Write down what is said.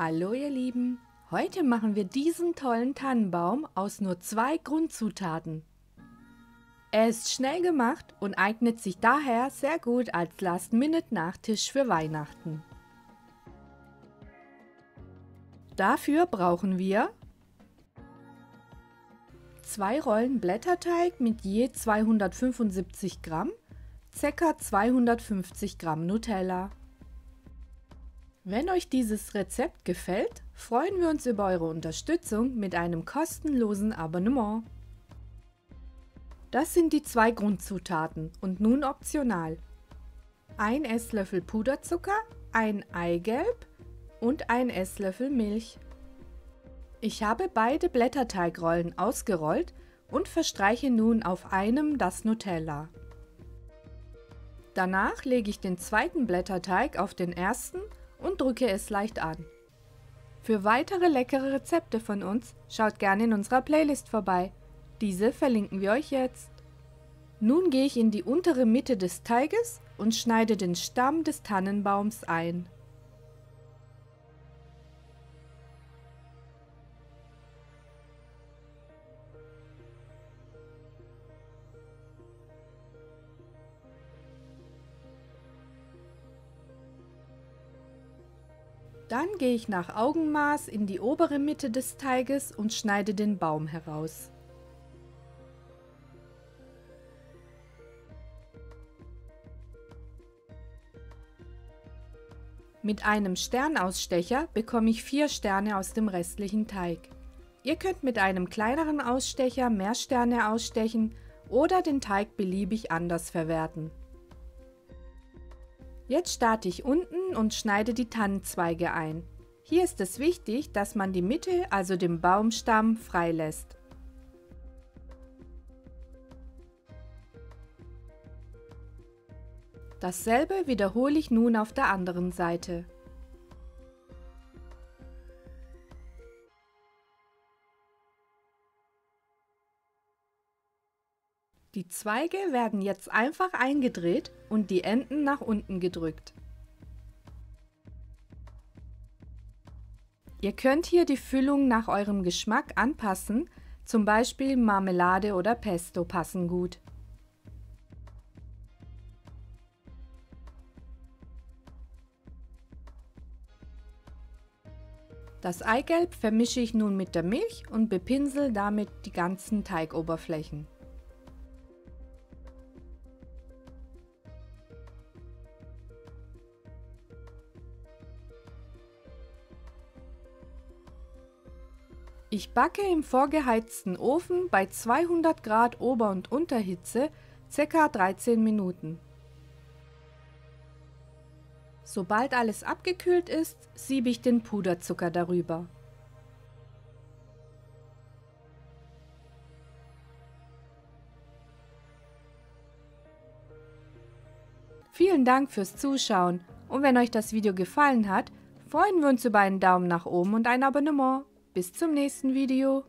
Hallo ihr Lieben, heute machen wir diesen tollen Tannenbaum aus nur 2 Grundzutaten. Er ist schnell gemacht und eignet sich daher sehr gut als Last-Minute-Nachtisch für Weihnachten. Dafür brauchen wir 2 Rollen Blätterteig mit je 275 Gramm, ca. 250 Gramm Nutella. Wenn euch dieses Rezept gefällt, freuen wir uns über eure Unterstützung mit einem kostenlosen Abonnement. Das sind die 2 Grundzutaten und nun optional. 1 Esslöffel Puderzucker, ein Eigelb und 1 Esslöffel Milch. Ich habe beide Blätterteigrollen ausgerollt und verstreiche nun auf einem das Nutella. Danach lege ich den zweiten Blätterteig auf den ersten und drücke es leicht an. Für weitere leckere Rezepte von uns schaut gerne in unserer Playlist vorbei. Diese verlinken wir euch jetzt. Nun gehe ich in die untere Mitte des Teiges und schneide den Stamm des Tannenbaums ein. Dann gehe ich nach Augenmaß in die obere Mitte des Teiges und schneide den Baum heraus. Mit einem Sternausstecher bekomme ich 4 Sterne aus dem restlichen Teig. Ihr könnt mit einem kleineren Ausstecher mehr Sterne ausstechen oder den Teig beliebig anders verwerten. Jetzt starte ich unten und schneide die Tannenzweige ein. Hier ist es wichtig, dass man die Mitte, also den Baumstamm, frei lässt. Dasselbe wiederhole ich nun auf der anderen Seite. Die Zweige werden jetzt einfach eingedreht und die Enden nach unten gedrückt. Ihr könnt hier die Füllung nach eurem Geschmack anpassen, zum Beispiel Marmelade oder Pesto passen gut. Das Eigelb vermische ich nun mit der Milch und bepinsel damit die ganzen Teigoberflächen. Ich backe im vorgeheizten Ofen bei 200 Grad Ober- und Unterhitze ca. 13 Minuten. Sobald alles abgekühlt ist, siebe ich den Puderzucker darüber. Vielen Dank fürs Zuschauen und wenn euch das Video gefallen hat, freuen wir uns über einen Daumen nach oben und ein Abonnement. Bis zum nächsten Video.